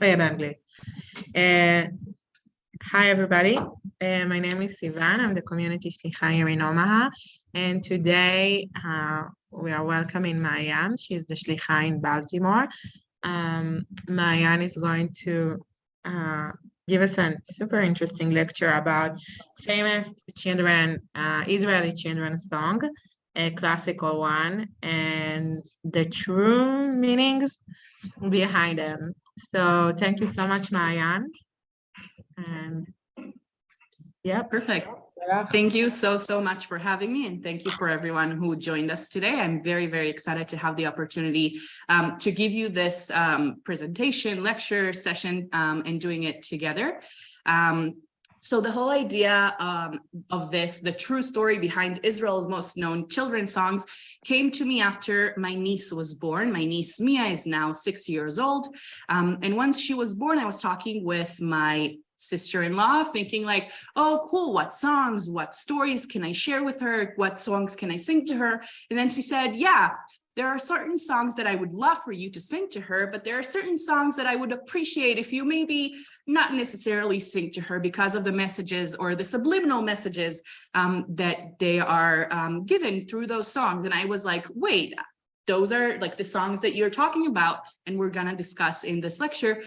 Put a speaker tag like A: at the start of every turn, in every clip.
A: באנגלית. Uh, Hi everybody, my name is Sivan, I'm the community shlicha here in Omaha, and today we are welcoming Maayan. She's the shlicha in Baltimore. Maayan is going to give us a super interesting lecture about famous Israeli children's song, a classical one, and the true meanings behind them. So thank you so much, Maayan. And yeah,
B: Perfect. Thank you so much for having me, and thank you for everyone who joined us today. I'm very excited to have the opportunity to give you this presentation, lecture session, and doing it together. So the whole idea of this, the true story behind Israel's most known children's songs, came to me after my niece was born. My niece Mia is now 6 years old. And once she was born, I was talking with my sister-in-law, thinking like, oh, cool, what songs, what stories can I share with her? What songs can I sing to her? And then she said, yeah, there are certain songs that I would love for you to sing to her, but there are certain songs that I would appreciate if you maybe not necessarily sing to her because of the messages or the subliminal messages that they are given through those songs. And I was like, wait, those are like the songs that you're talking about and we're gonna discuss in this lecture.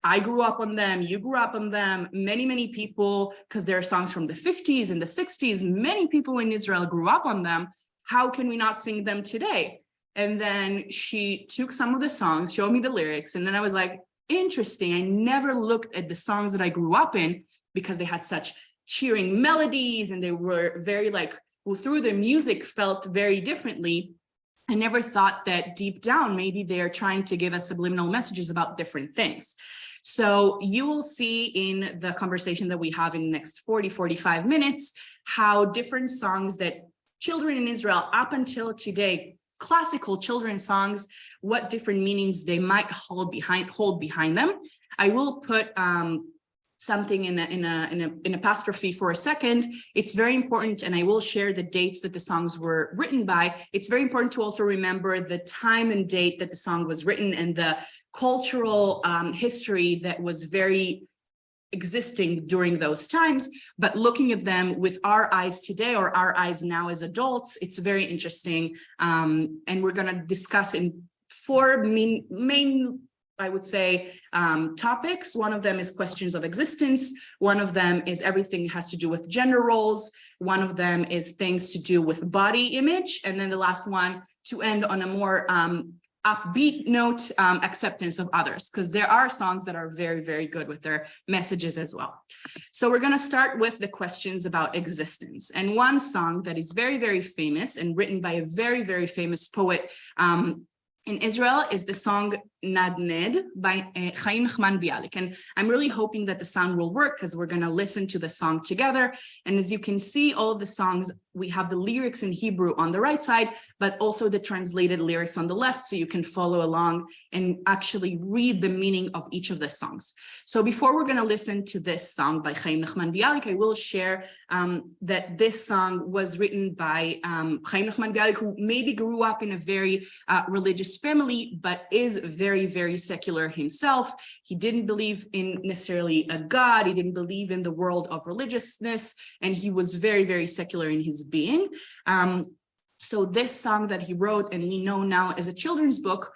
B: I grew up on them, you grew up on them, many people, because there are songs from the 50s and the 60s, many people in Israel grew up on them. How can we not sing them today? And then she took some of the songs, showed me the lyrics, and then I was like, interesting. I never looked at the songs that I grew up in because they had such cheering melodies and they were very like, through the music felt very differently. I never thought that deep down, maybe they're trying to give us subliminal messages about different things. So you will see in the conversation that we have in the next 45 minutes, how different songs that children in Israel up until today, classical children's songs, what different meanings they might hold behind them. I will put something in an apostrophe for a second. It's very important, and I will share the dates that the songs were written by. It's very important to also remember the time and date that the song was written and the cultural history that was very existing during those times, but looking at them with our eyes today or our eyes now as adults, it's very interesting. And we're going to discuss in four main I would say, topics. One of them is questions of existence. One of them is everything has to do with gender roles. One of them is things to do with body image. And then the last one, to end on a more upbeat note, acceptance of others, because there are songs that are very good with their messages as well. So we're going to start with the questions about existence. And one song that is very famous and written by a very famous poet in Israel is the song Nadned by Chaim Nachman Bialik. And I'm really hoping that the sound will work because we're going to listen to the song together. And as you can see, all of the songs, we have the lyrics in Hebrew on the right side, but also the translated lyrics on the left, so you can follow along and actually read the meaning of each of the songs. So before we're going to listen to this song by Chaim Nachman Bialik, I will share that this song was written by Chaim Nachman Bialik, who maybe grew up in a very religious family, but is very secular himself. He didn't believe in necessarily a God. He didn't believe in the world of religiousness, and he was very secular in his being. So this song that he wrote, and we know now as a children's book,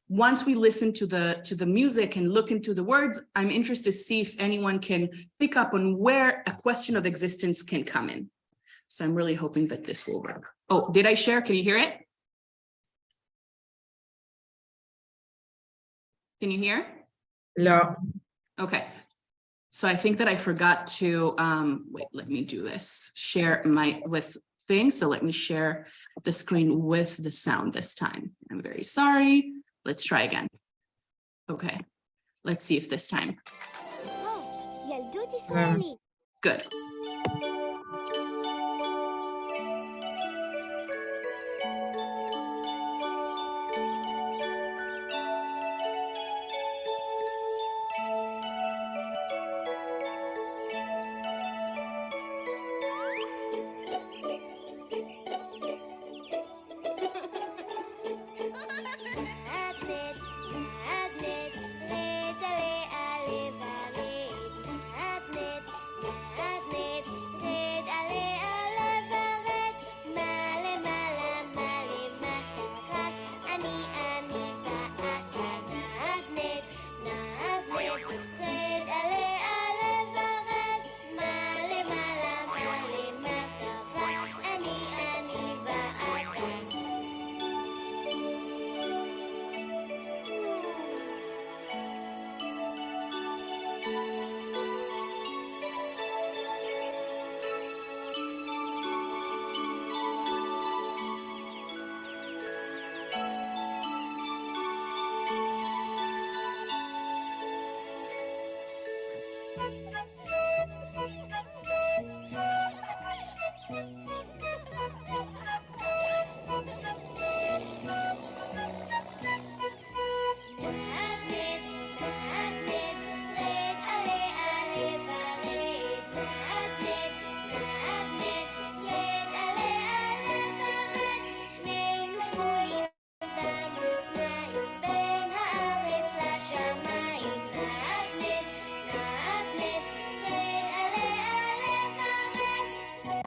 B: once we listen to the music and look into the words, I'm interested to see if anyone can pick up on where a question of existence can come in. So I'm really hoping that this will work. Oh, did I share? Can you hear it? Can you hear?
A: No.
B: Okay. So I think that I forgot to, wait, let me do this. Share with things. So let me share the screen with the sound this time. I'm very sorry. Let's try again. Okay. Let's see if this time. Good.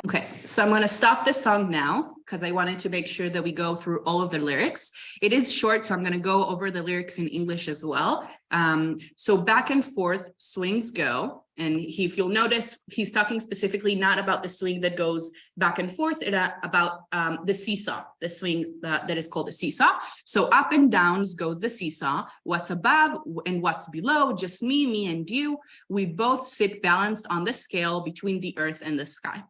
B: Okay, so I'm going to stop the song now because I wanted to make sure that we go through all of the lyrics. It is short, so I'm going to go over the lyrics in English as well. So back and forth, swings go. And if you'll notice, he's talking specifically not about the swing that goes back and forth, about the seesaw, the swing that is called a seesaw. So up and downs goes the seesaw. What's above and what's below, just me and you. We both sit balanced on the scale between the earth and the sky.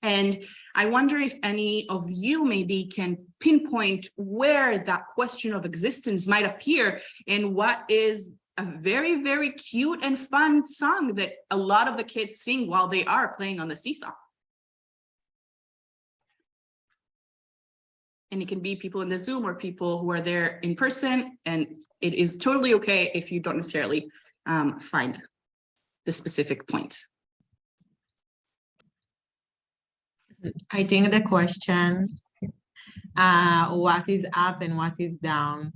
B: And I wonder if any of you maybe can pinpoint where that question of existence might appear in what is a very, very cute and fun song that a lot of the kids sing while they are playing on the seesaw. And it can be people in the Zoom or people who are there in person. And it is totally okay if you don't necessarily find the specific point.
A: I think the question, what is up and what is down?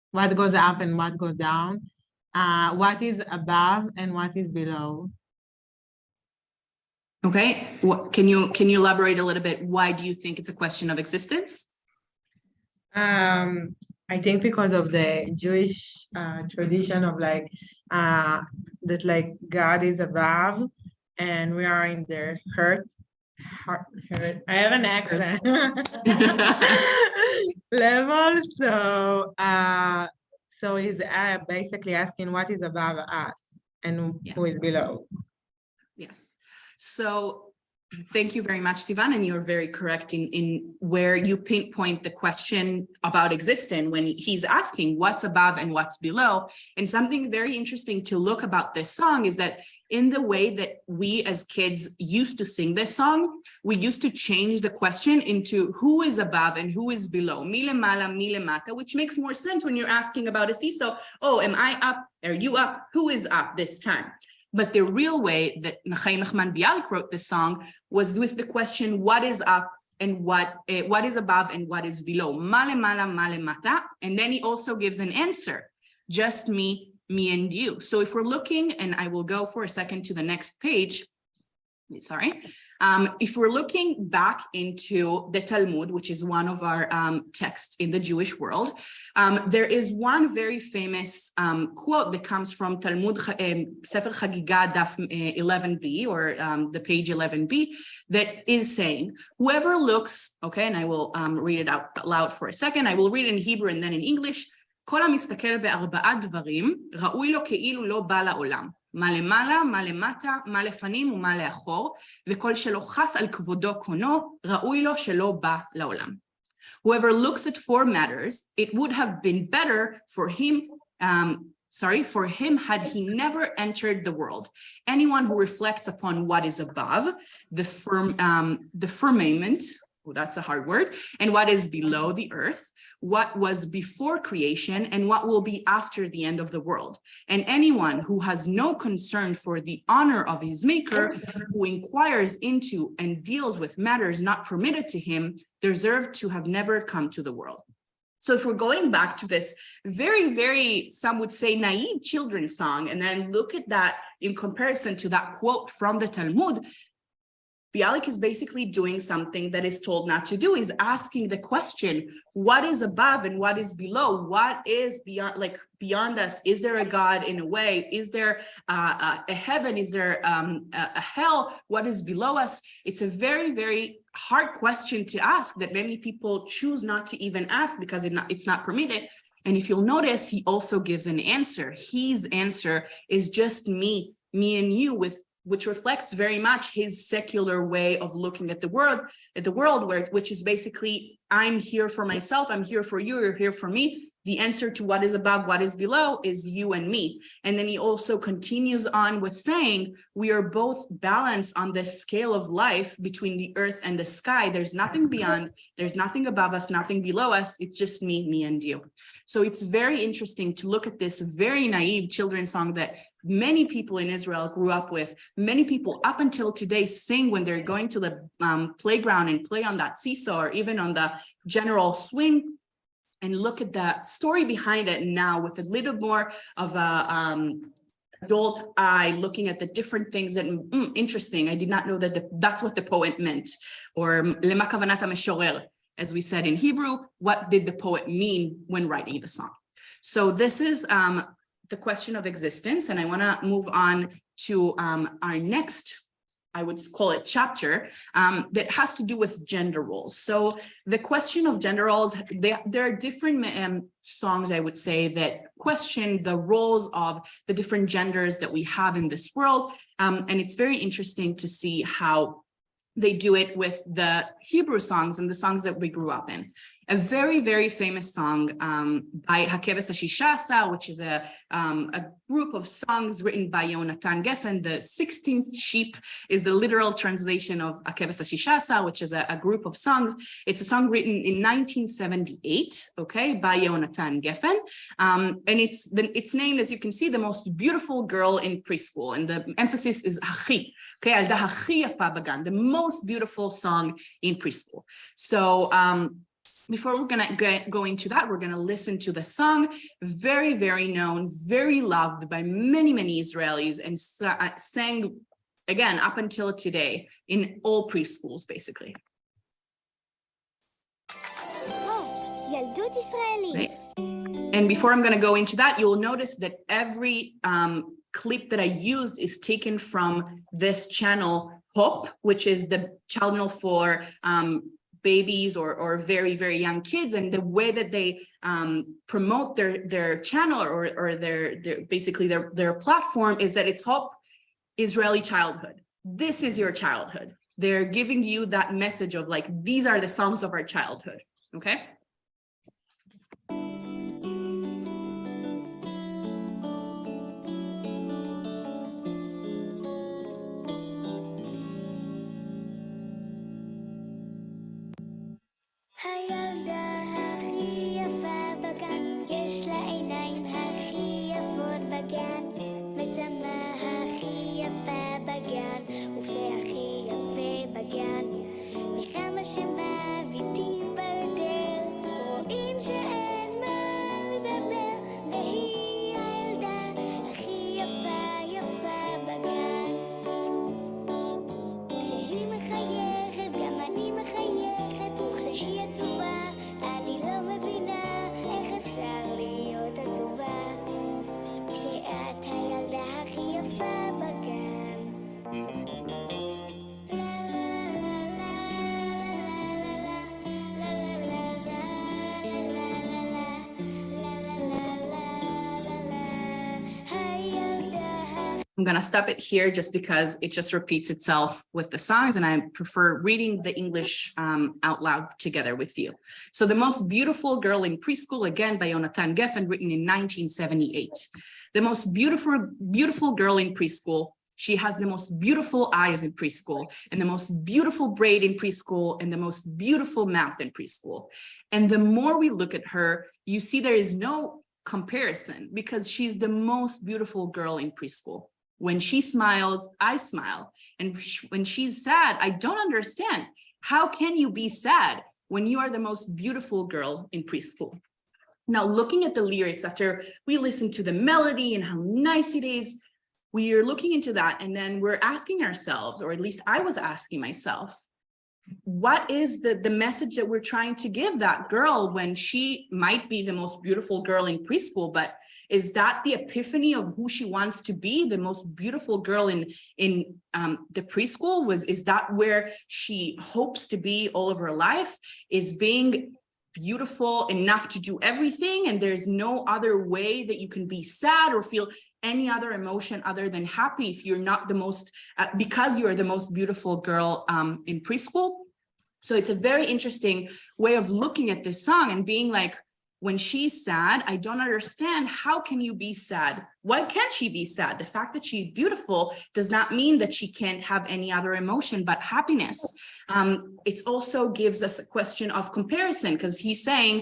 A: What goes up and what goes down? What is above and what is below?
B: Okay, can you elaborate a little bit? Why do you think it's a question of existence?
A: I think because of the Jewish tradition of like that like God is above and we are in the earth. I have an accent level, so he's basically asking what is above us and who is below.
B: Yes. So thank you very much, Sivan, and you're very correct in where you pinpoint the question about existence when he's asking what's above and what's below. And something very interesting to look about this song is that in the way that we as kids used to sing this song, we used to change the question into who is above and who is below, mile mala, mile mata, which makes more sense when you're asking about a seesaw. Oh, am I up? Are you up? Who is up this time? But the real way that Chaim נחman Bialik wrote this song was with the question, what is up and what is above and what is below? Male mala, male mata. And then he also gives an answer, just me and you. So if we're looking, and I will go for a second to the next page, sorry. If we're looking back into the Talmud, which is one of our texts in the Jewish world, there is one very famous quote that comes from Talmud Sefer Chagiga Daf 11b, or the page 11b, that is saying, whoever looks, okay, and I will read it out loud for a second. I will read it in Hebrew and then in English. כל המסתכל בארבעה דברים, ראוי לו כאילו לא בא לעולם. מה למעלה, מה למטה, מה לפנים ומה לאחור, וכל שלא חס על כבודו קונו, ראוי לו שלא בא לעולם. Whoever looks at four matters, it would have been better for him, for him had he never entered the world. Anyone who reflects upon what is above, the firmament, oh, that's a hard word, and what is below the earth, what was before creation, and what will be after the end of the world. And anyone who has no concern for the honor of his maker, who inquires into and deals with matters not permitted to him, deserve to have never come to the world. So if we're going back to this very, very, some would say, naive children's song, and then look at that in comparison to that quote from the Talmud, Bialik is basically doing something that is told not to do. He's asking the question, what is above and what is below? What is beyond us? Is there a God in a way? Is there a heaven? Is there a hell? What is below us? It's a very, very hard question to ask that many people choose not to even ask because it's not permitted. And if you'll notice, he also gives an answer. His answer is just me and you, which reflects very much his secular way of looking at the world, which is basically, I'm here for myself, I'm here for you, you're here for me. the answer to what is above, what is below is you and me. And then he also continues on with saying, we are both balanced on the scale of life between the earth and the sky. There's nothing beyond, there's nothing above us, nothing below us. It's just me and you. So it's very interesting to look at this very naive children's song that many people in Israel grew up with. Many people up until today sing when they're going to the playground and play on that seesaw or even on the general swing. And look at the story behind it now with a little more of a adult eye, looking at the different things that interesting. I did not know that that's what the poet meant, or lema kavanat hameshorer, as we said in Hebrew. What did the poet mean when writing the song? So this is the question of existence, and I want to move on to our next, I would call it chapter, that has to do with gender roles. So the question of gender roles, there are different songs, I would say, that question the roles of the different genders that we have in this world. And it's very interesting to see how they do it with the Hebrew songs and the songs that we grew up in. A very, very famous song by Hakeves HaShishasa, which is a group of songs written by Yonatan Geffen. The 16th sheep is the literal translation of Hakeves HaShishasa, which is a group of songs. It's a song written in 1978, okay, by Yonatan Geffen. And its name, as you can see, the most beautiful girl in preschool. And the emphasis is Hachi, okay, Alda Hachi Yafa Bagan, the most beautiful song in preschool. So, before we're going to go into that, we're going to listen to the song, very, very known, very loved by many, many Israelis, and sang, again, up until today in all preschools, basically.
C: Oh, Yaldut Israeli.
B: Right. And before I'm going to go into that, you'll notice that every clip that I used is taken from this channel, Hope, which is the channel for babies or very, very young kids, and the way that they promote their channel or their basically their platform is that it's Hope Israeli Childhood. This is your childhood. They're giving you that message of like, these are the songs of our childhood, okay?
C: הילדה הכי יפה בגן, יש לה עיניים הכי יפות בגן, מצמה הכי יפה בגן, ופה הכי יפה בגן, מכמה שמביטים ביותר, רואים שאין מה לדבר, והיא הילדה הכי יפה בגן. כשהיא מחייכת גם אני מחייכת, וכשהיא עצובה אני לא מבינה איך אפשר להיות עצובה, כשאת הילדה הכי יפה בגן.
B: I'm going to stop it here just because it just repeats itself with the songs, and I prefer reading the English out loud together with you. So The Most Beautiful Girl in Preschool, again by Yonatan Geffen, written in 1978. The most beautiful girl in preschool. She has the most beautiful eyes in preschool, and the most beautiful braid in preschool, and the most beautiful mouth in preschool. And the more we look at her, you see there is no comparison, because she's the most beautiful girl in preschool. When she smiles, I smile. And when she's sad, I don't understand. How can you be sad when you are the most beautiful girl in preschool? Now, looking at the lyrics, after we listen to the melody and how nice it is, we are looking into that, and then we're asking ourselves, or at least I was asking myself, what is the message that we're trying to give that girl when she might be the most beautiful girl in preschool, but is that the epiphany of who she wants to be, the most beautiful girl in the preschool? Is that where she hopes to be all of her life, is being beautiful enough to do everything, and there's no other way that you can be sad or feel any other emotion other than happy if you're not the most, because you're the most beautiful girl in preschool? So it's a very interesting way of looking at this song and being like, when she's sad, I don't understand. How can you be sad? Why can't she be sad? The fact that she's beautiful does not mean that she can't have any other emotion but happiness. It also gives us a question of comparison, because he's saying,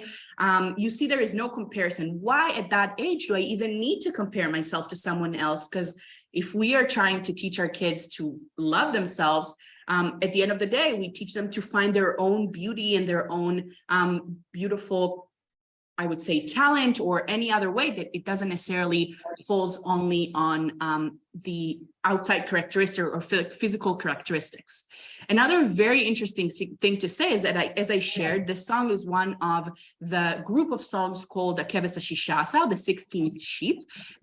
B: you see, there is no comparison. Why at that age do I even need to compare myself to someone else? Because if we are trying to teach our kids to love themselves, at the end of the day, we teach them to find their own beauty and their own beautiful, I would say, talent, or any other way, that it doesn't necessarily falls only on the outside characteristic or physical characteristics. Another very interesting thing to say is that as I shared, this song is one of the group of songs called the Keves HaShishasar, the 16th sheep,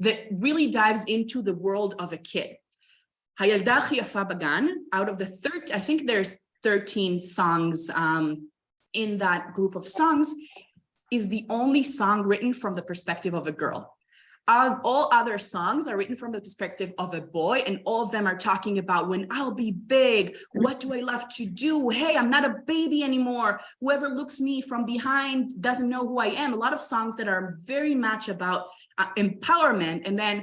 B: that really dives into the world of a kid. Hayalda הכי יפה בגן, out of the 13, I think there's 13 songs in that group of songs, is the only song written from the perspective of a girl. All other songs are written from the perspective of a boy, and all of them are talking about when I'll be big, what do I love to do? Hey, I'm not a baby anymore. Whoever looks me from behind doesn't know who I am. A lot of songs that are very much about empowerment. And then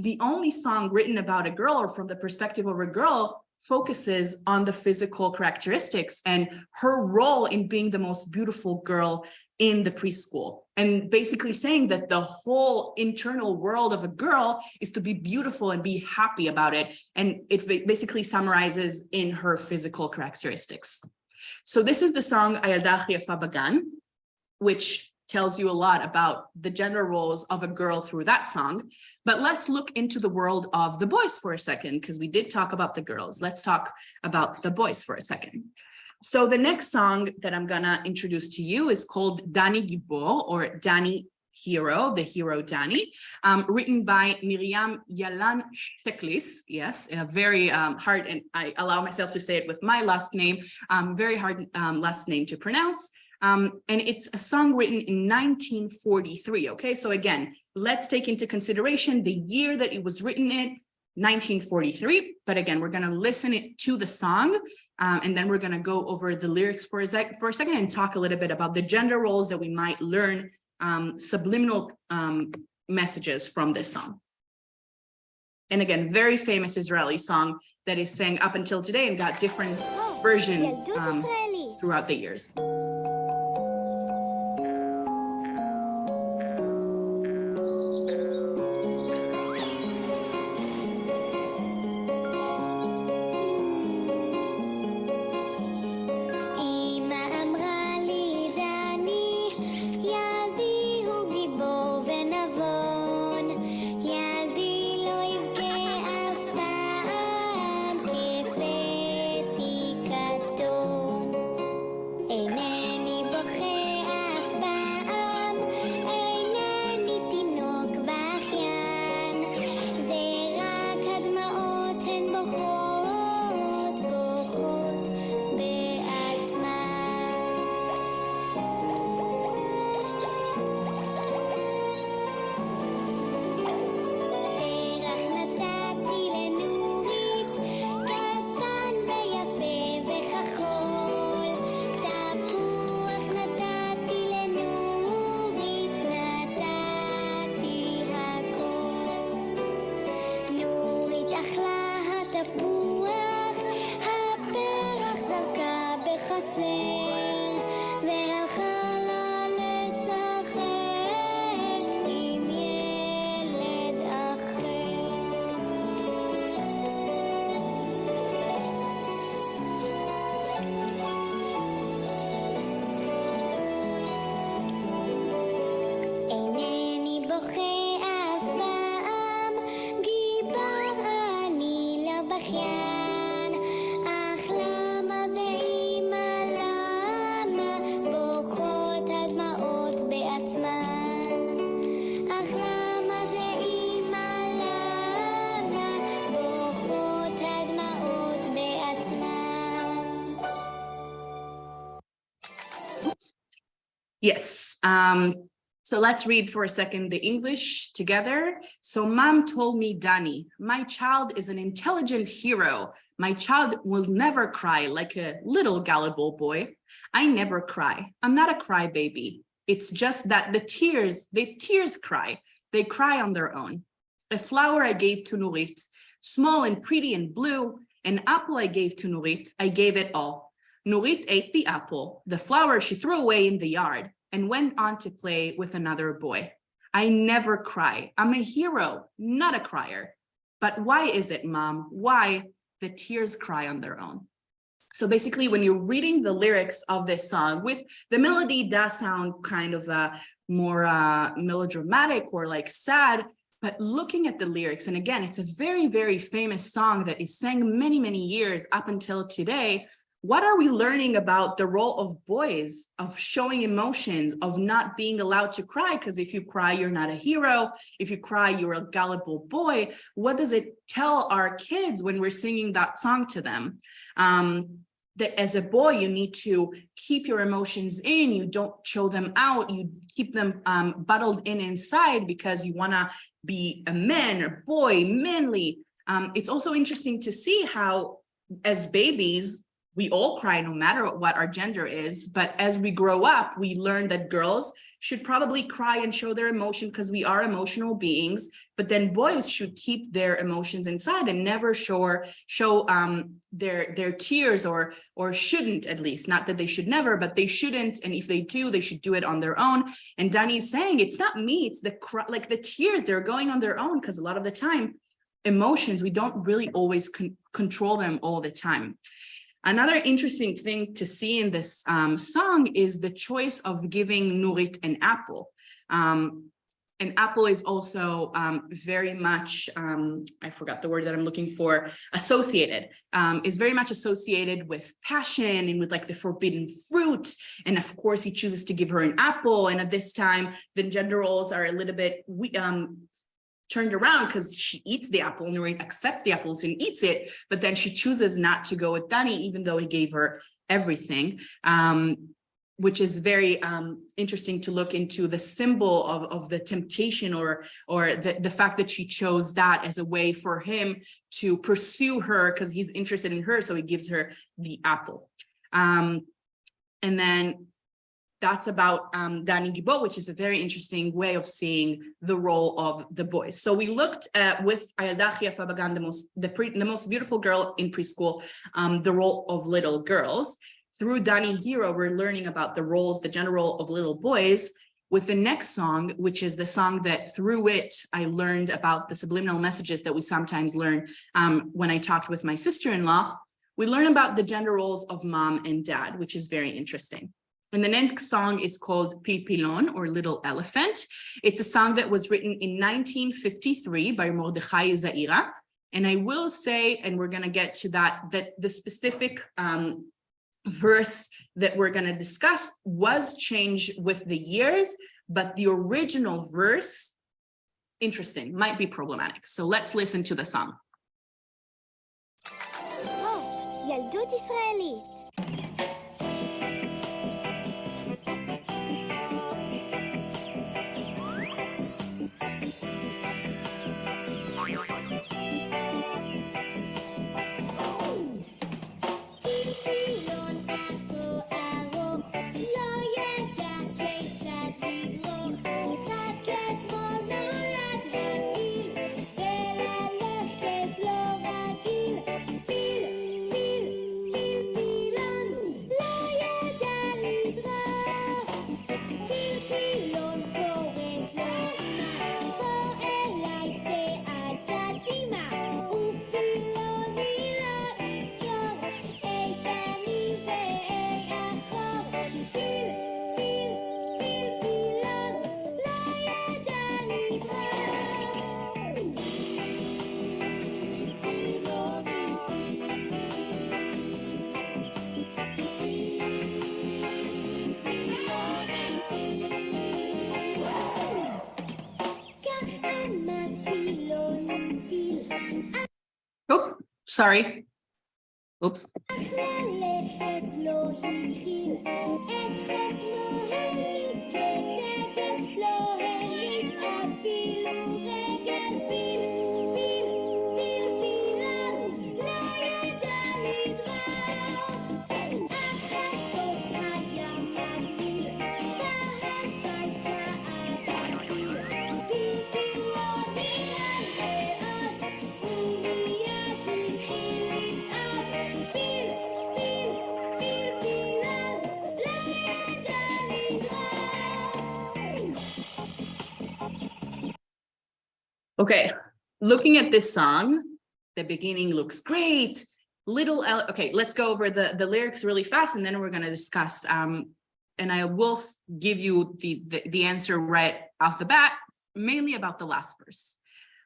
B: the only song written about a girl or from the perspective of a girl focuses on the physical characteristics and her role in being the most beautiful girl in the preschool, and basically saying that the whole internal world of a girl is to be beautiful and be happy about it. And it basically summarizes in her physical characteristics. So this is the song Hayalda הכי יפה בגן, which tells you a lot about the gender roles of a girl through that song. But let's look into the world of the boys for a second, because we did talk about the girls. Let's talk about the boys for a second. So the next song that I'm gonna introduce to you is called Dani Gibor, or Dani Hero, the hero Dani, written by Miriam Yalan Sheklis. Yes, a very hard, and I allow myself to say it with my last name, very hard last name to pronounce. And it's a song written in 1943, okay? So again, let's take into consideration the year that it was written in, 1943. But again, we're gonna listen to the song, and then we're gonna go over the lyrics for a second and talk a little bit about the gender roles that we might learn, subliminal messages from this song. And again, very famous Israeli song that is sang up until today and got different versions throughout the years. Yes. So let's read for a second the English together. So Mom told me, Dani, my child is an intelligent hero. My child will never cry like a little gullible boy. I never cry. I'm not a crybaby. It's just that the tears cry. They cry on their own. A flower I gave to Nurit, small and pretty and blue. An apple I gave to Nurit, I gave it all. Nurit ate the apple, the flower she threw away in the yard, and went on to play with another boy. I never cry. I'm a hero, not a crier. But why is it, Mom? Why the tears cry on their own? So basically, when you're reading the lyrics of this song, with the melody does sound kind of more melodramatic or like sad, but looking at the lyrics, and again, it's a very, very famous song that is sang many, many years up until today. What are we learning about the role of boys, of showing emotions, of not being allowed to cry? Because if you cry, you're not a hero. If you cry, you're a gullible boy. What does it tell our kids when we're singing that song to them? That as a boy, you need to keep your emotions in, you don't show them out, you keep them bottled in inside because you want to be a man or boy, manly. It's also interesting to see how as babies, we all cry no matter what our gender is, but as we grow up, we learn that girls should probably cry and show their emotion because we are emotional beings, but then boys should keep their emotions inside and never show their tears, or shouldn't, at least, not that they should never, but they shouldn't, and if they do, they should do it on their own. And Danny's saying, it's not me, it's the tears, they're going on their own, because a lot of the time, emotions, we don't really always control them all the time. Another interesting thing to see in this song is the choice of giving Nurit an apple. An apple is also very much, I forgot the word that I'm looking for, associated, is very much associated with passion and with like the forbidden fruit. And of course, he chooses to give her an apple. And at this time, the gender roles are a little bit turned around because she eats the apple, Nurit accepts the apples and eats it, but then she chooses not to go with Danny, even though he gave her everything, which is very interesting to look into the symbol of the temptation or the fact that she chose that as a way for him to pursue her because he's interested in her, so he gives her the apple. And then that's about Danny Gibor, which is a very interesting way of seeing the role of the boys. So we looked at, with Hayalda Chi Yafa Bagan, the most beautiful girl in preschool, the role of little girls. Through Danny Hero, we're learning about the roles, the gender role of little boys. With the next song, which is the song that through it, I learned about the subliminal messages that we sometimes learn when I talked with my sister-in-law. We learn about the gender roles of mom and dad, which is very interesting. And the next song is called Pilpilon, or Little Elephant. It's a song that was written in 1953 by Mordechai Zaira. And I will say, and we're going to get to that, that the specific verse that we're going to discuss was changed with the years, but the original verse, interesting, might be problematic. So let's listen to the song.
C: Oh, ילדות ישראלית.
B: Oh, sorry. Oops. Okay, looking at this song, the beginning looks great. Okay, let's go over the lyrics really fast, and then we're going to discuss. And I will give you the answer right off the bat, mainly about the last verse.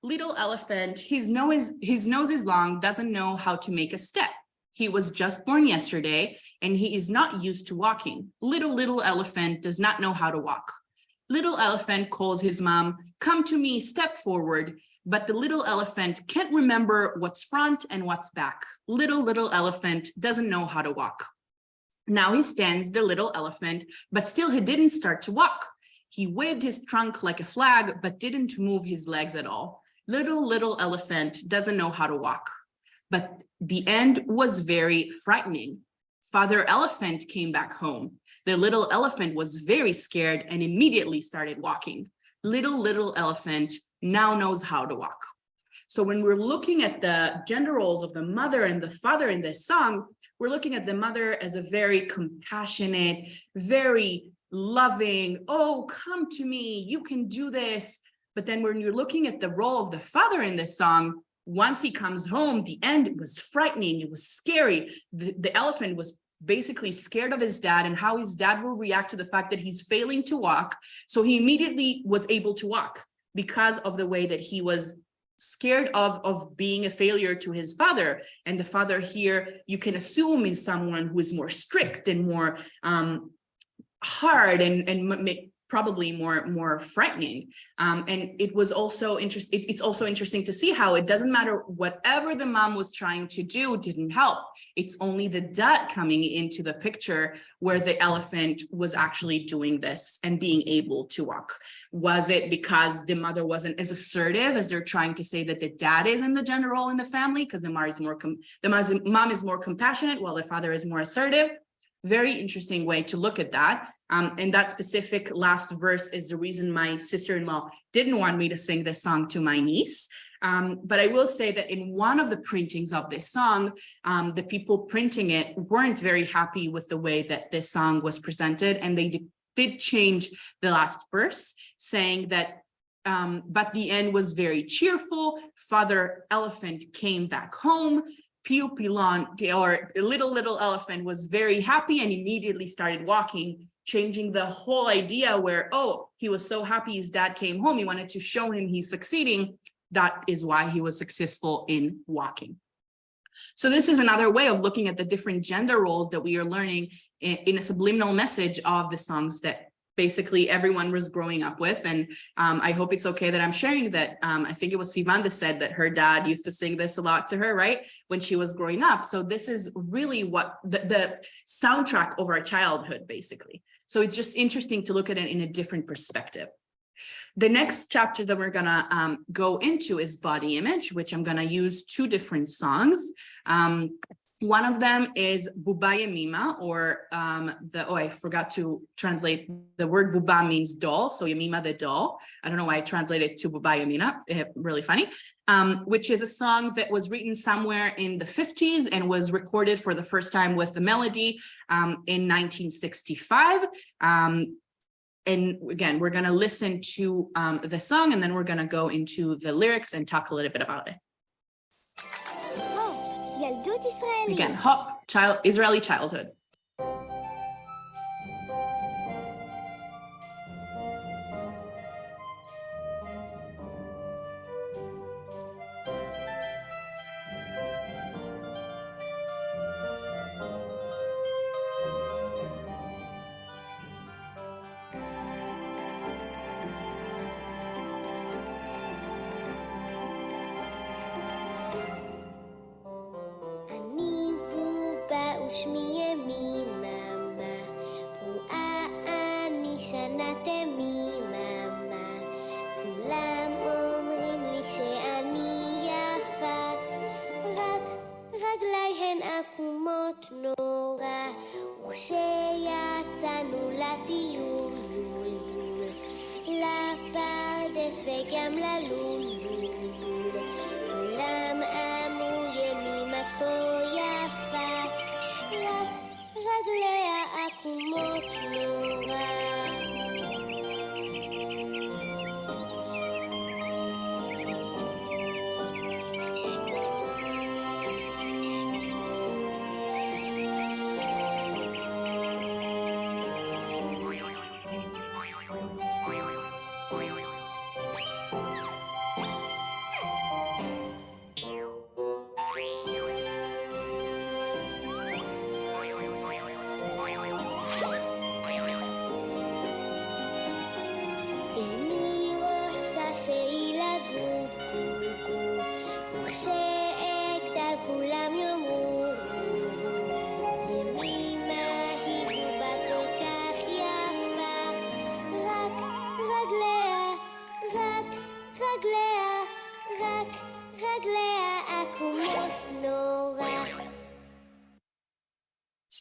B: Little elephant, his nose is long, doesn't know how to make a step. He was just born yesterday, and he is not used to walking. Little elephant does not know how to walk. Little elephant calls his mom, come to me, step forward. But the little elephant can't remember what's front and what's back. Little elephant doesn't know how to walk. Now he stands, the little elephant, but still he didn't start to walk. He waved his trunk like a flag, but didn't move his legs at all. Little elephant doesn't know how to walk. But the end was very frightening. Father elephant came back home. The little elephant was very scared and immediately started walking. Little elephant now knows how to walk. So when we're looking at the gender roles of the mother and the father in this song, we're looking at the mother as a very compassionate, very loving, oh, come to me, you can do this. But then when you're looking at the role of the father in this song, once he comes home, the end was frightening, it was scary. The elephant was basically scared of his dad and how his dad will react to the fact that he's failing to walk. So he immediately was able to walk because of the way that he was scared of being a failure to his father. And the father here, you can assume, is someone who is more strict and more hard and probably more frightening. And it was also interesting. It's also interesting to see how it doesn't matter whatever the mom was trying to do didn't help. It's only the dad coming into the picture where the elephant was actually doing this and being able to walk. Was it because the mother wasn't as assertive as they're trying to say that the dad is in the gender role in the family, because the mom is more compassionate while the father is more assertive? Very interesting way to look at that. And that specific last verse is the reason my sister-in-law didn't want me to sing this song to my niece. But I will say that in one of the printings of this song, the people printing it weren't very happy with the way that this song was presented. And they did change the last verse, saying that but the end was very cheerful. Father elephant came back home. Piu Pilon, or little elephant, was very happy and immediately started walking, changing the whole idea where, oh, he was so happy his dad came home. He wanted to show him he's succeeding. That is why he was successful in walking. So this is another way of looking at the different gender roles that we are learning in a subliminal message of the songs that basically everyone was growing up with. And I hope it's okay that I'm sharing that. I think it was Sivan that said that her dad used to sing this a lot to her, right, when she was growing up. So this is really what the soundtrack of our childhood, basically. So it's just interesting to look at it in a different perspective. The next chapter that we're gonna go into is body image, which I'm gonna use two different songs. One of them is Buba Yemima, or I forgot to translate the word Buba means doll. So Yemima, the doll. I don't know why I translated to Buba Yemima, really funny, which is a song that was written somewhere in the 50s and was recorded for the first time with the melody in 1965. And again, we're gonna listen to the song, and then we're gonna go into the lyrics and talk a little bit about it.
C: ילדות ישראלית.
B: Again, Israeli childhood.
C: שמי ימימה, פרועה אני שנת ימימה, כולם אומרים לי שאני יפה, רק רגלי הן עקומות נורא, וכשיצאנו לטיול, לפרדס וגם ללול, כולם אמרו ימימה כה יפה, רק רגליה עקומות נורא.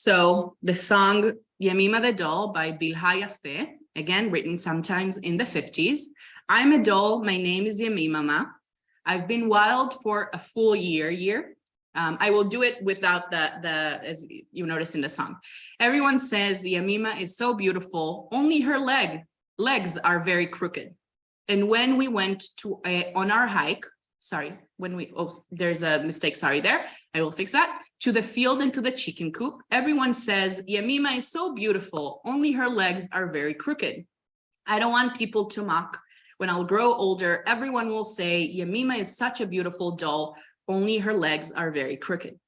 B: So the song Yemima the Doll by Bilha Yafeh, again, written sometimes in the 50s. I'm a doll, my name is Yemima. I've been wild for a full year. I will do it without the as you notice in the song. Everyone says Yemima is so beautiful, only her legs are very crooked. And when we went to on our hike, there's a mistake, sorry there, I will fix that, to the field and to the chicken coop, everyone says Yemima is so beautiful, only her legs are very crooked. I don't want people to mock. When I'll grow older, everyone will say Yemima is such a beautiful doll, only her legs are very crooked.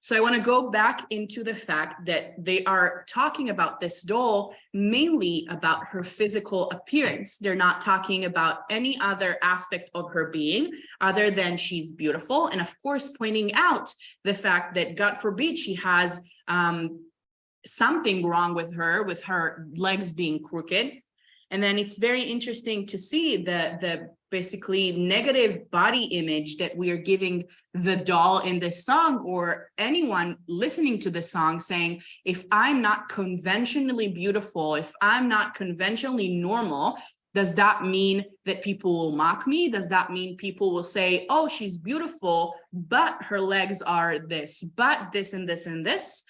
B: So I want to go back into the fact that they are talking about this doll mainly about her physical appearance. They're not talking about any other aspect of her being other than she's beautiful. And of course, pointing out the fact that God forbid she has something wrong with her legs being crooked. And then it's very interesting to see the basically negative body image that we are giving the doll in this song, or anyone listening to the song saying, if I'm not conventionally beautiful, if I'm not conventionally normal, does that mean that people will mock me? Does that mean people will say, oh, she's beautiful, but her legs are this, but this and this and this?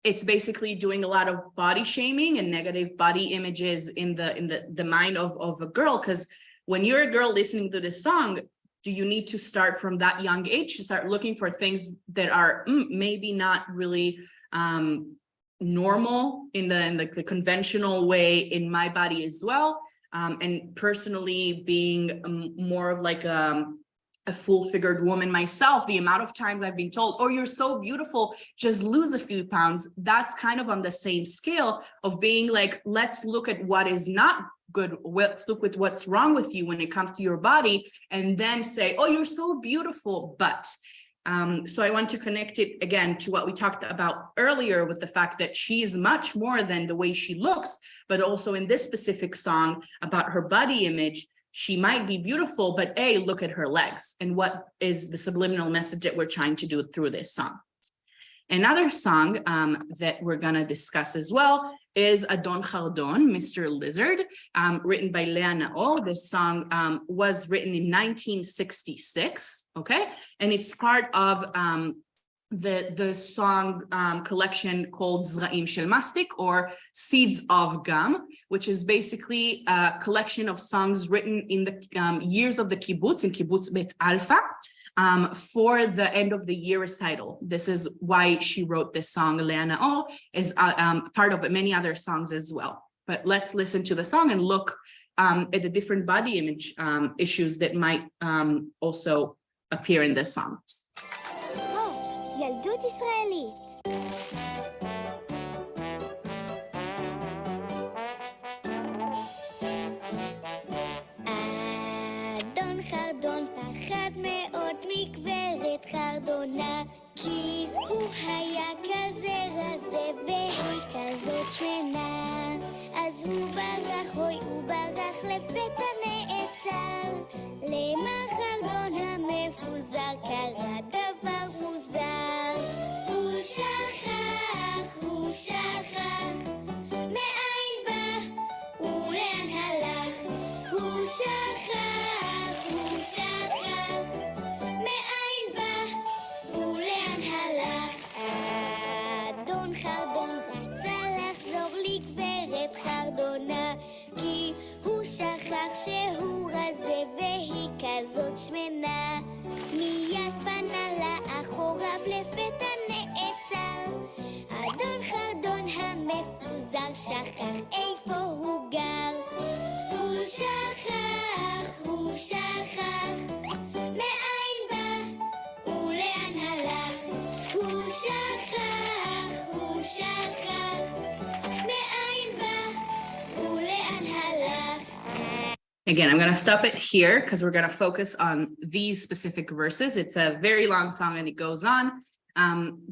B: It's basically doing a lot of body shaming and negative body images in the mind of a girl. Because when you're a girl listening to this song, do you need to start from that young age to start looking for things that are maybe not really normal in the conventional way in my body as well? And personally being more of like a full-figured woman myself, the amount of times I've been told, oh, you're so beautiful, just lose a few pounds. That's kind of on the same scale of being like, let's look at what is not good. Let's look at what's wrong with you when it comes to your body, and then say, oh, you're so beautiful. But so I want to connect it again to what we talked about earlier with the fact that she is much more than the way she looks, but also in this specific song about her body image. She might be beautiful, but look at her legs. And what is the subliminal message that we're trying to do through this song? Another song that we're going to discuss as well is Adon Chardon, Mr. Lizard, written by Lea Naor. This song was written in 1966, okay? And it's part of the song collection called Zra'im Shel Mastik, or Seeds of Gum, which is basically a collection of songs written in the years of the kibbutz, in Kibbutz Bet Alpha, for the end of the year recital. This is why she wrote this song. Lea Naor is part of many other songs as well. But let's listen to the song and look at the different body image issues that might also appear in this song.
C: ילדות ישראלית. אדון חרדון פחד מאוד מגברת חרדונה, כי הוא היה כזה רזה והיא כזאת שמנה. אז הוא ברח לפתע נעצר, למר חרדון המפוזר קרה דבר מוזר. הוא שכח מאין בא ולאן הלך. הוא שכח מאין בא ולאן הלך. אדון חרדון רצה לחזור לגברת חרדונה, כי הוא שכח שהוא רזה והיא כזאת שמנה. מיד פנה לאחוריו לפתע נעצר, אדון חרדון המפוזר שכח איפה הוא גר. הוא שכח מאין בא ולאן הלך. הוא שכח מאין בא ולאן הלך.
B: Again, I'm going to stop it here because we're going to focus on these specific verses. It's a very long song and it goes on,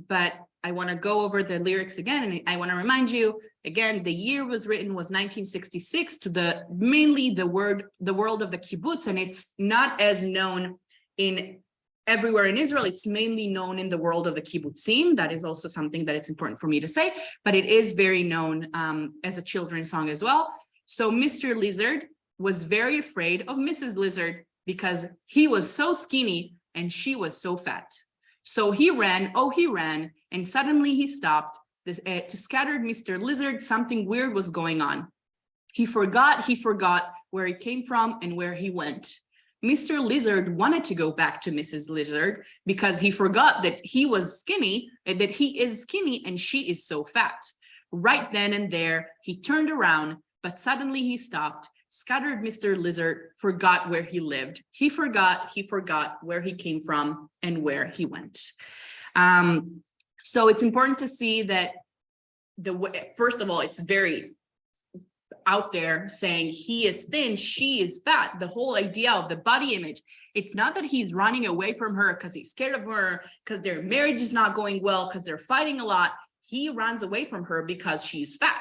B: but I want to go over the lyrics again. And I want to remind you, again, the year was written was 1966 to mainly the world of the kibbutz, and it's not as known in everywhere in Israel. It's mainly known in the world of the kibbutzim. That is also something that it's important for me to say, but it is very known as a children's song as well. So Mr. Lizard was very afraid of Mrs. Lizard because he was so skinny and she was so fat. So he ran, and suddenly he stopped. To scattered Mr. Lizard, something weird was going on. He forgot where he came from and where he went. Mr. Lizard wanted to go back to Mrs. Lizard because he forgot that he was skinny, that he is skinny and she is so fat. Right then and there, he turned around, but suddenly he stopped. Scattered Mr. Lizard forgot where he lived. He forgot where he came from and where he went. So it's important to see that first of all, it's very out there saying he is thin, she is fat. The whole idea of the body image, it's not that he's running away from her because he's scared of her, because their marriage is not going well, because they're fighting a lot. He runs away from her because she's fat,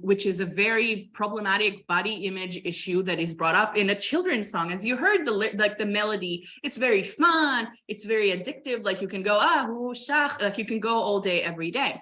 B: which is a very problematic body image issue that is brought up in a children's song. As you heard the melody, it's very fun, it's very addictive. Like you can go, like you can go all day, every day.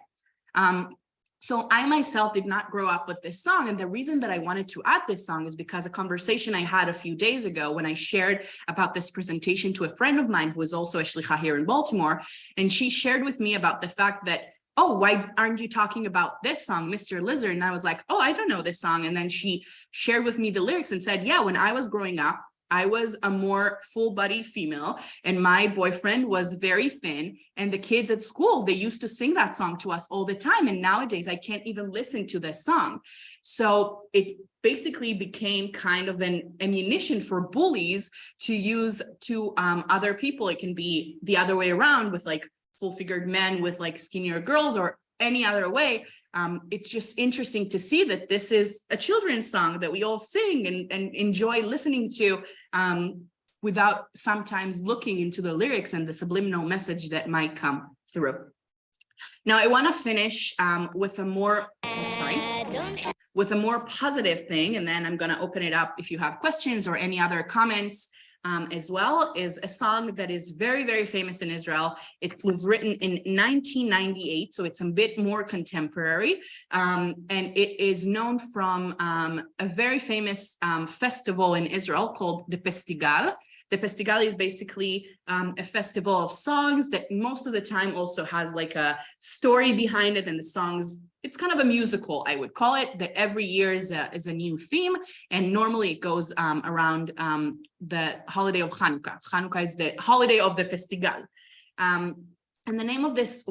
B: So I myself did not grow up with this song. And the reason that I wanted to add this song is because a conversation I had a few days ago when I shared about this presentation to a friend of mine who is also a shlicha here in Baltimore. And she shared with me about the fact that, oh, why aren't you talking about this song, Mr. Lizard? And I was like, oh, I don't know this song. And then she shared with me the lyrics and said, yeah, when I was growing up, I was a more full-bodied female and my boyfriend was very thin, and the kids at school, they used to sing that song to us all the time. And nowadays I can't even listen to this song. So it basically became kind of an ammunition for bullies to use to other people. It can be the other way around with like full-figured men with like skinnier girls or any other way. It's just interesting to see that this is a children's song that we all sing and enjoy listening to without sometimes looking into the lyrics and the subliminal message that might come through. Now, I want to finish with a more, with a more positive thing, and then I'm going to open it up if you have questions or any other comments. As well, is a song that is very, very famous in Israel. It was written in 1998, so it's a bit more contemporary, and it is known from a very famous festival in Israel called the Festigal. The Festigal is basically a festival of songs that most of the time also has like a story behind it, and the songs, it's kind of a musical, I would call it, that every year is a new theme, and normally it goes around the holiday of Hanukkah. Hanukkah is the holiday of the Festigal. And the name of this,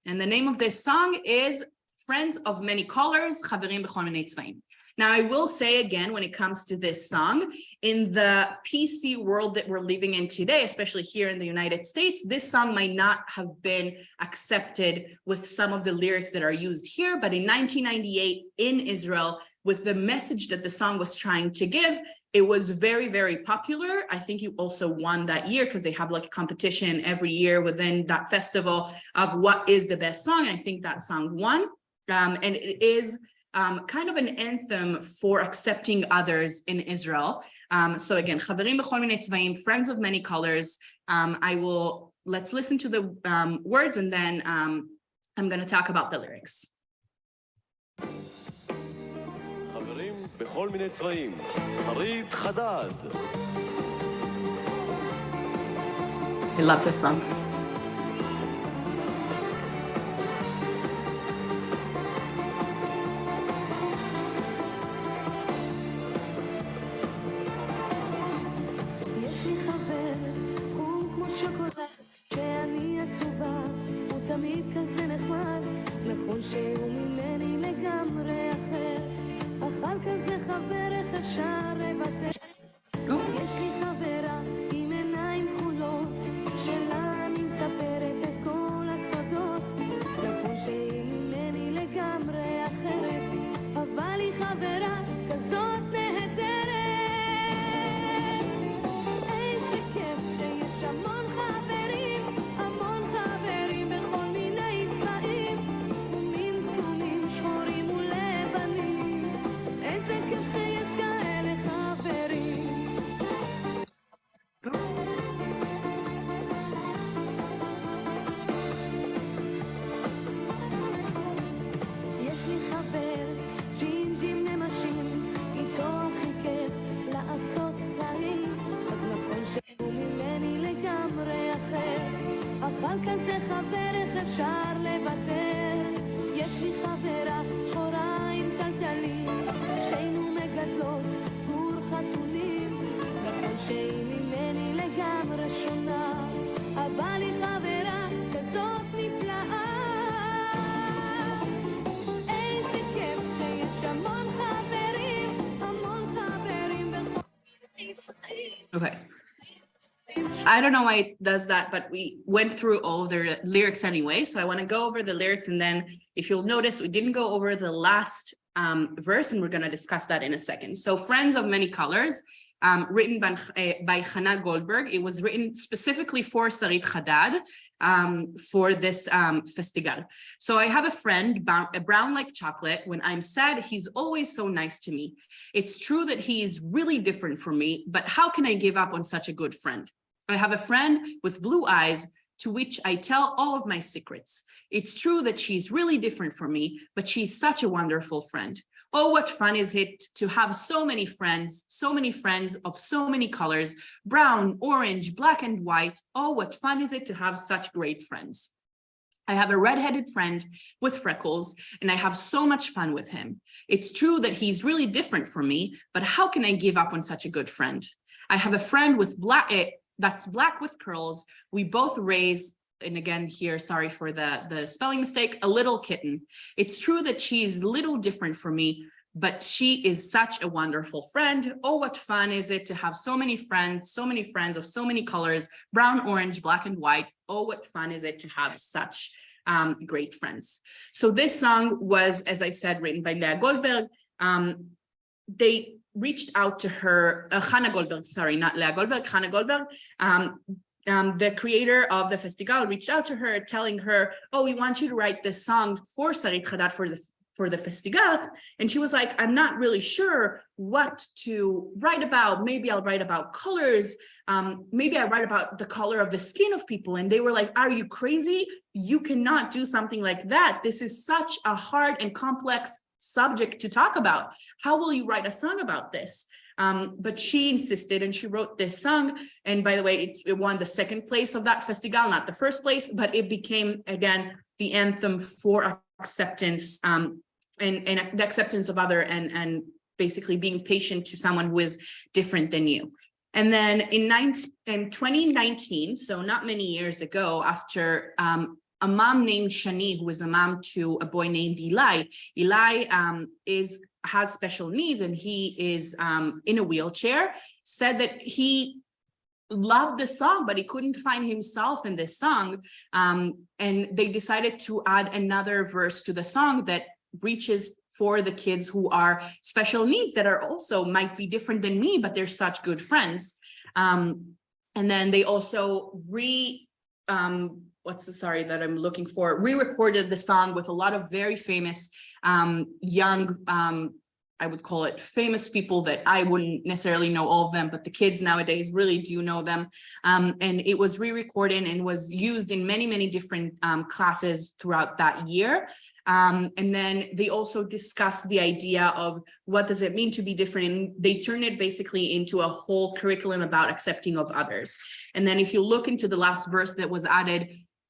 B: and the name of this song is Friends of Many Colors, Chaverim B'chol Minei Tzvaim. Now, I will say again, when it comes to this song, in the PC world that we're living in today, especially here in the United States, this song might not have been accepted with some of the lyrics that are used here. But in 1998 in Israel, with the message that the song was trying to give, it was very, very popular. I think it also won that year because they have like a competition every year within that festival of what is the best song. And I think that song won. And it is kind of an anthem for accepting others in Israel. So again, Chaverim B'chol Minei Tzvaim, Friends of Many Colors. Let's listen to the words, and then I'm going to talk about the lyrics.
D: חברים בכל מיני צבעים, שרית חדד.
B: I love this song.
E: יש לי חבר, חום כמו שוקולד, שאני עצובה, הוא תמיד כזה נחמד, נכון שהוא ממני לגמרי אחר, אכל כזה חבר, איך אפשר לוותר? יש לי חברה עם עיניים כחולות, שלה אני מספרת את כל הסודות, נכון שהיא ממני לגמרי אחרת, אבל היא חברה כזאת נהדרת. המון חברים בכל מיני צבעים, ומין כתומים שחורים ולבנים. איזה כיף שיש כאלה חברים. על כזה חבר איך אפשר לוותר? יש לי חברה שחורה עם טלטלים, שתינו מגדלות גור חתולים, נכון שהיא ממני לגמרי שונה, אבל היא חברה כזאת נפלאה. איזה כיף שיש המון חברים בכל מיני צבעים.
B: Okay. I don't know why it does that, but we went through all of the lyrics anyway. So I want to go over the lyrics, and then if you'll notice, we didn't go over the last verse, and we're going to discuss that in a second. So Friends of Many Colors, written by Hannah Goldberg. It was written specifically for Sarit Haddad for this festival. So I have a friend, brown like chocolate. When I'm sad, he's always so nice to me. It's true that he is really different from me, but how can I give up on such a good friend? I have a friend with blue eyes to which I tell all of my secrets. It's true that she's really different from me, but she's such a wonderful friend. Oh, what fun is it to have so many friends of so many colors, brown, orange, black, and white. Oh, what fun is it to have such great friends. I have a redheaded friend with freckles, and I have so much fun with him. It's true that he's really different from me, but how can I give up on such a good friend? I have a friend with that's black with curls. We both raise, and again here, sorry for the spelling mistake, a little kitten. It's true that she's little different from me, but she is such a wonderful friend. Oh, what fun is it to have so many friends of so many colors, brown, orange, black, and white. Oh, what fun is it to have such great friends. So this song was, as I said, written by Leah Goldberg. They reached out to her, Hannah Goldberg, sorry, not Leah Goldberg, Hannah Goldberg. The creator of the festival reached out to her, telling her, oh, we want you to write this song for Sarit Haddad for the festival. And she was like, I'm not really sure what to write about. Maybe I'll write about colors. Maybe I write about the color of the skin of people. And they were like, are you crazy? You cannot do something like that. This is such a hard and complex subject to talk about. How will you write a song about this? But she insisted, and she wrote this song. And by the way, it won the second place of that festival, not the first place, but it became, again, the anthem for acceptance and the acceptance of other and basically being patient to someone who is different than you. And then in 2019, so not many years ago, after a mom named Shani, who is a mom to a boy named Eli. Eli has special needs, and he is in a wheelchair, said that he loved the song, but he couldn't find himself in this song. And they decided to add another verse to the song that reaches for the kids who are special needs, that are also might be different than me, but they're such good friends. And then they also re-recorded the song with a lot of very famous young, I would call it famous people that I wouldn't necessarily know all of them, but the kids nowadays really do know them. And it was re-recorded and was used in many, many different classes throughout that year. And then they also discussed the idea of what does it mean to be different. And they turned it basically into a whole curriculum about accepting of others. And then if you look into the last verse that was added,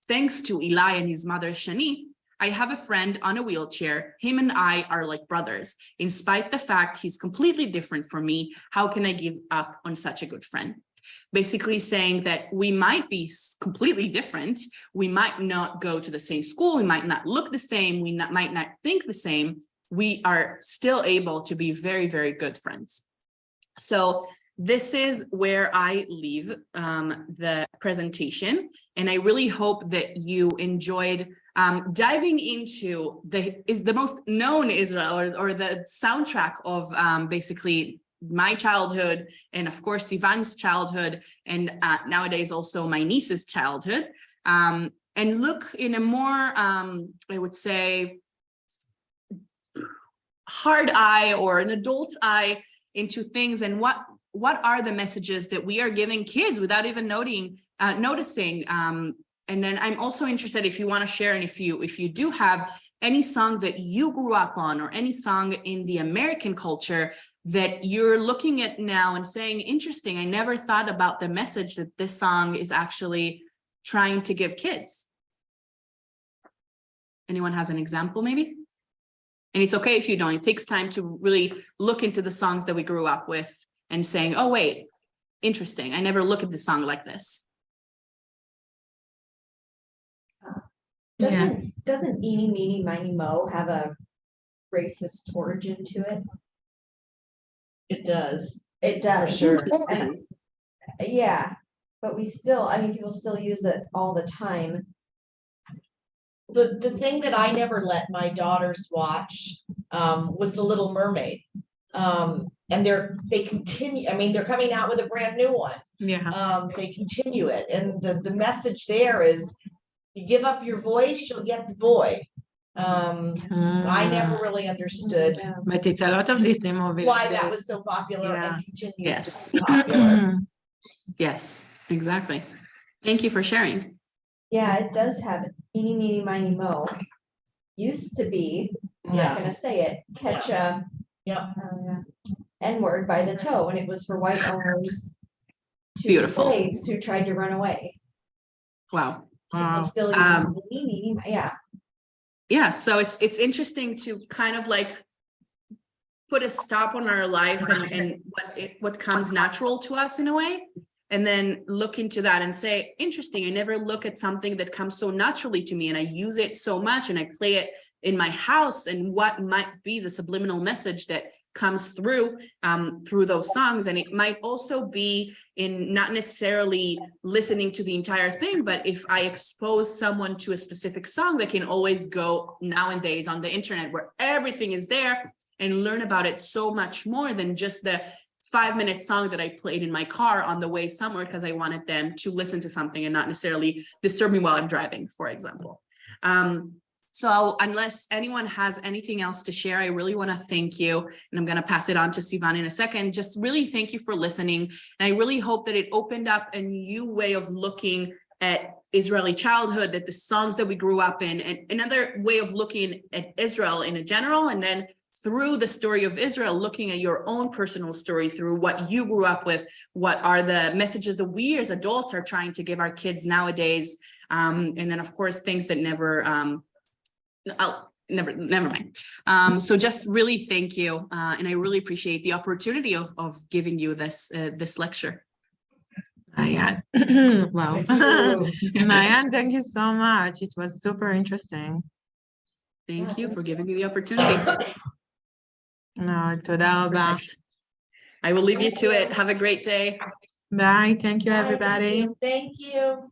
B: thanks to Eli and his mother, Shani, I have a friend on a wheelchair. Him and I are like brothers. In spite the fact he's completely different from me, how can I give up on such a good friend? Basically saying that we might be completely different. We might not go to the same school. We might not look the same. We might not think the same. We are still able to be very, very good friends. So this is where I leave the presentation. And I really hope that you enjoyed diving into the most known Israel or the soundtrack of basically my childhood, and of course Sivan's childhood, and nowadays also my niece's childhood, and look in a more I would say hard eye or an adult eye into things, and what are the messages that we are giving kids without even noticing. And then I'm also interested if you want to share, and if you do have any song that you grew up on, or any song in the American culture that you're looking at now and saying, interesting, I never thought about the message that this song is actually trying to give kids? Anyone has an example maybe? And it's okay if you don't. It takes time to really look into the songs that we grew up with and saying, oh, wait, interesting. I never look at the song like this.
A: Yeah.
F: Doesn't Eeny, Meeny, Miny, Mo have a racist origin to it?
G: It does.
F: It does.
G: sure.
F: And- yeah, but we still, I mean, people still use it all the time.
G: The thing that I never let my daughters watch was The Little Mermaid. And they continue, I mean, they're coming out with a brand new one.
A: Yeah.
G: They continue it, and the message there is, you give up your voice, you'll get the boy. So I never really understood
A: But it's a lot of Disney movies.
G: why that was so popular
A: Yeah.
G: and continues
B: Yes.
G: to be popular.
B: Yes, exactly. Thank you for sharing.
F: Yeah, it does have Eeny, Meeny, Miny, Mo. Used to be, I'm not
G: Yeah,
F: gonna say it, catch a
G: yeah.
F: N-word by the toe, and it was for white owners to
B: Beautiful.
F: slaves who tried to run away.
B: Wow.
F: People
A: Wow.
F: still use Eeny, Meeny, yeah.
B: Yeah, so it's interesting to kind of like put a stop on our life and what comes natural to us in a way, and then look into that and say, interesting, I never look at something that comes so naturally to me and I use it so much and I play it in my house, and what might be the subliminal message that comes through those songs. And it might also be in not necessarily listening to the entire thing, but if I expose someone to a specific song, that can always go nowadays on the internet where everything is there, and learn about it so much more than just the 5-minute song that I played in my car on the way somewhere because I wanted them to listen to something and not necessarily disturb me while I'm driving, for example. So unless anyone has anything else to share, I really want to thank you. And I'm going to pass it on to Sivan in a second. Just really thank you for listening. And I really hope that it opened up a new way of looking at Israeli childhood, that the songs that we grew up in, and another way of looking at Israel in a general, and then through the story of Israel, looking at your own personal story through what you grew up with, what are the messages that we as adults are trying to give our kids nowadays. And then of course, things that never mind. So just really thank you. And I really appreciate the opportunity of giving you this lecture.
A: Mayan. Wow. Mayan, thank you so much. It was super interesting.
B: Thank you for giving me the opportunity.
A: No, toda raba.
B: Perfect. I will leave you to it. Have a great day.
A: Bye. Thank you, everybody.
G: Thank you.